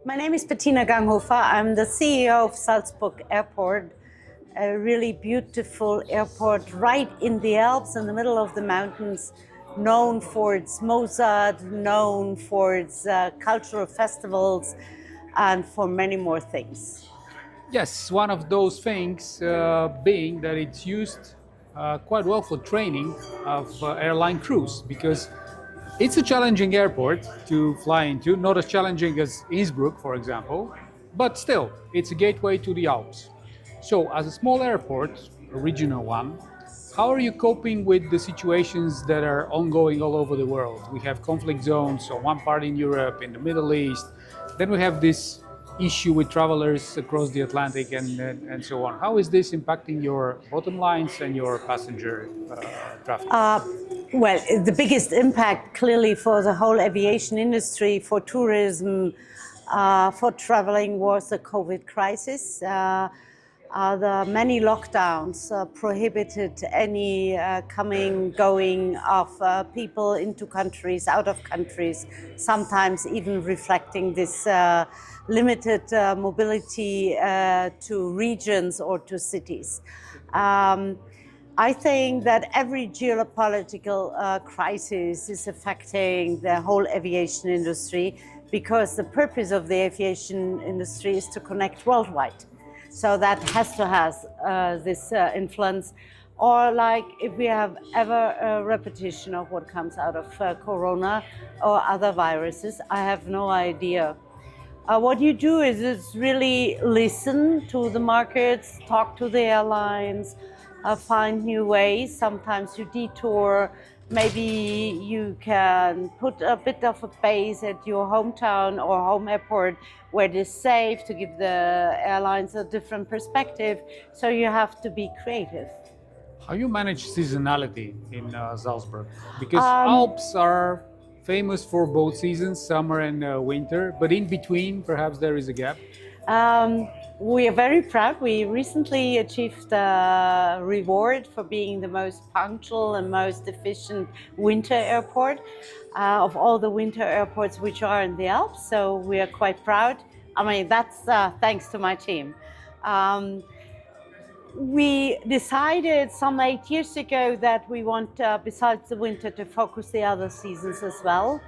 My name is Bettina Ganghofer. I'm the CEO of Salzburg Airport, a really beautiful airport right in the Alps, in the middle of the mountains, known for its Mozart, known for its cultural festivals, and for many more things. Yes, one of those things being that it's used quite well for training of airline crews because it's a challenging airport to fly into, not as challenging as Innsbruck, for example, but still, it's a gateway to the Alps. So, as a small airport, a regional one, how are you coping with the situations that are ongoing all over the world? We have conflict zones on one part in Europe, in the Middle East. Then we have this issue with travelers across the Atlantic and so on. How is this impacting your bottom lines and your passenger traffic? Well, the biggest impact clearly for the whole aviation industry, for tourism, for traveling was the COVID crisis. The many lockdowns prohibited any coming, going of people into countries, out of countries, sometimes even reflecting this limited mobility to regions or to cities. I think that every geopolitical crisis is affecting the whole aviation industry because the purpose of the aviation industry is to connect worldwide. So that has to have this influence. Or like if we have ever a repetition of what comes out of Corona or other viruses, I have no idea. What you do is really listen to the markets, talk to the airlines, find new ways. Sometimes you detour. Maybe you can put a bit of a base at your hometown or home airport where it is safe to give the airlines a different perspective. So you have to be creative. How you manage seasonality in Salzburg? Because Alps are famous for both seasons, summer and winter, but in between, perhaps there is a gap. We are very proud. We recently achieved a reward for being the most punctual and most efficient winter airport of all the winter airports which are in the Alps. So we are quite proud. I mean, that's thanks to my team. We decided some 8 years ago that we want, besides the winter, to focus the other seasons as well.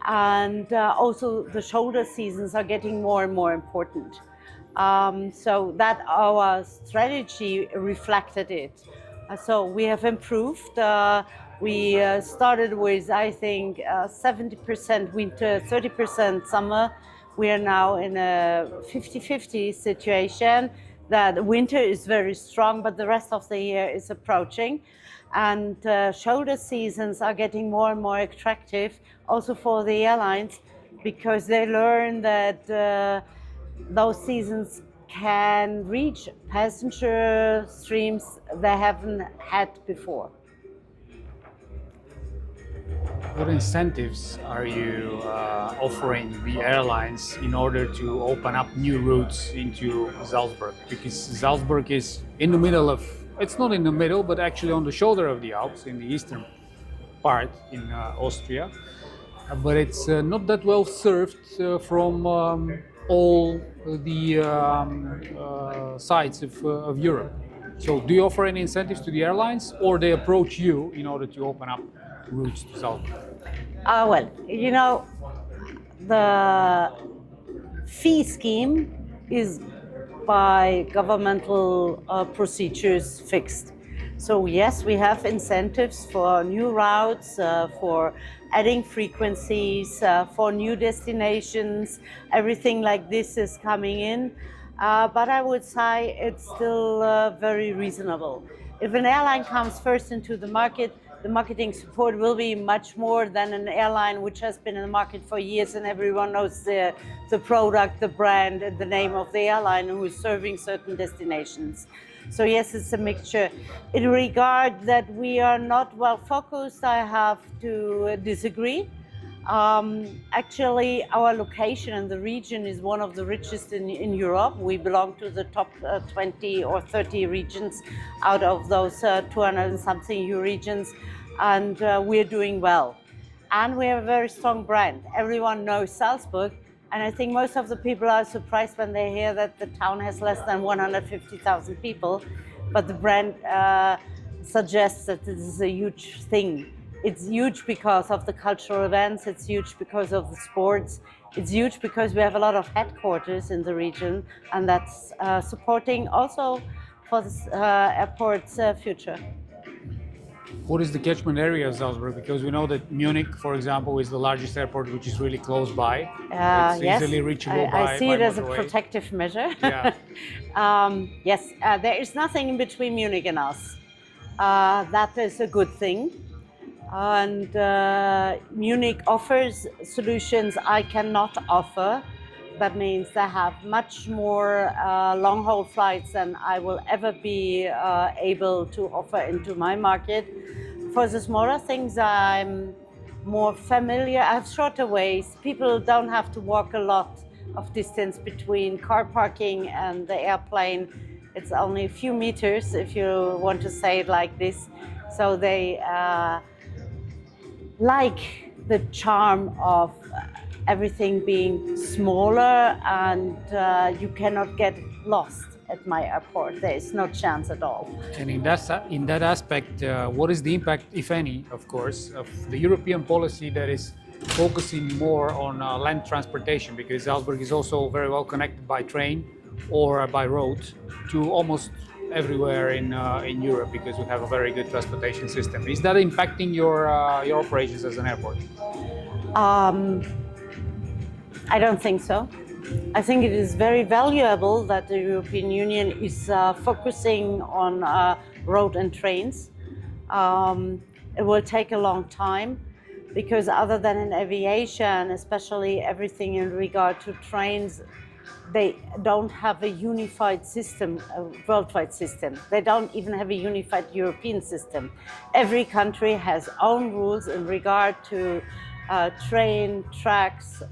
And also the shoulder seasons are getting more and more important. So that our strategy reflected it. So we have improved. We started with, I think, 70% winter, 30% summer. We are now in a 50-50 situation that winter is very strong, but the rest of the year is approaching. And shoulder seasons are getting more and more attractive also for the airlines because they learn that those seasons can reach passenger streams they haven't had before. What incentives are you offering the airlines in order to open up new routes into Salzburg? Because Salzburg is in the middle of, it's not in the middle, but actually on the shoulder of the Alps in the eastern part in Austria. But it's not that well served from all the sides of Europe. So do you offer any incentives to the airlines or they approach you in order to open up routes to Salzburg? Well, you know, the fee scheme is by governmental procedures fixed. So yes, we have incentives for new routes, for adding frequencies, for new destinations. Everything like this is coming in. But I would say it's still very reasonable. If an airline comes first into the market, the marketing support will be much more than an airline which has been in the market for years and everyone knows the product, the brand, and the name of the airline who is serving certain destinations. So yes, it's a mixture. In regard that we are not well focused, I have to disagree. Actually, our location in the region is one of the richest in Europe. We belong to the top 20 or 30 regions out of those 200 and something EU regions, and we're doing well. And we have a very strong brand. Everyone knows Salzburg, And I think most of the people are surprised when they hear that the town has less than 150,000 people, but the brand suggests that this is a huge thing. It's huge because of the cultural events, it's huge because of the sports, it's huge because we have a lot of headquarters in the region, and that's supporting also for the airport's future. What is the catchment area of Salzburg? Because we know that Munich, for example, is the largest airport, which is really close by. It's Yes, easily reachable I see it as a motorway. protective measure. Yeah. Yes, there is nothing in between Munich and us. That is a good thing. And Munich offers solutions I cannot offer. That means they have much more long-haul flights than I will ever be able to offer into my market. For the smaller things, I'm more familiar. I have shorter ways. People don't have to walk a lot of distance between car parking and the airplane. It's only a few meters, if you want to say it like this. So they like the charm of everything being smaller, and you cannot get lost at my airport. There is no chance at all. And in that aspect, what is the impact, if any, of course, of the European policy that is focusing more on land transportation? Because Salzburg is also very well connected by train or by road to almost everywhere in Europe, because we have a very good transportation system. Is that impacting your operations as an airport? I don't think so. I think it is very valuable that the European Union is focusing on road and trains. It will take a long time, because other than in aviation, especially everything in regard to trains, they don't have a unified system, a worldwide system. They don't even have a unified European system. Every country has own rules in regard to train tracks,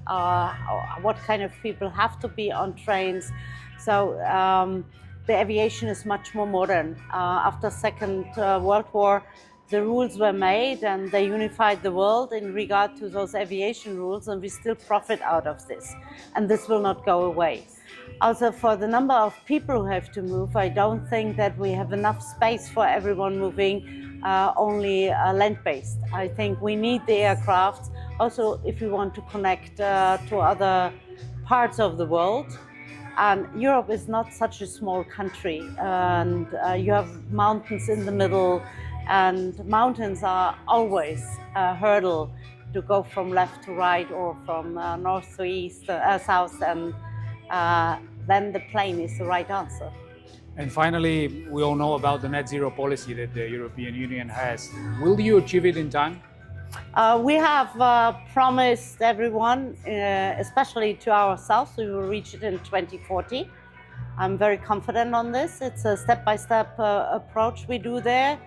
what kind of people have to be on trains. So the aviation is much more modern. After Second World War, the rules were made and they unified the world in regard to those aviation rules, and we still profit out of this. And this will not go away. Also, for the number of people who have to move, I don't think that we have enough space for everyone moving only land-based. I think we need the aircraft also if we want to connect to other parts of the world. And Europe is not such a small country, and you have mountains in the middle, and mountains are always a hurdle to go from left to right or from north to east, south, and then the plane is the right answer. And finally, we all know about the net zero policy that the European Union has. Will you achieve it in time? We have promised everyone, especially to ourselves, we will reach it in 2040. I'm very confident on this. It's a step-by-step approach we do there.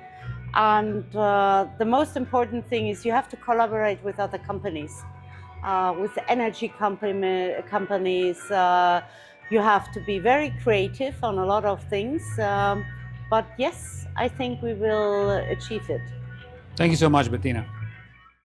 And the most important thing is you have to collaborate with other companies, with energy companies. You have to be very creative on a lot of things. But yes, I think we will achieve it. Thank you so much, Bettina.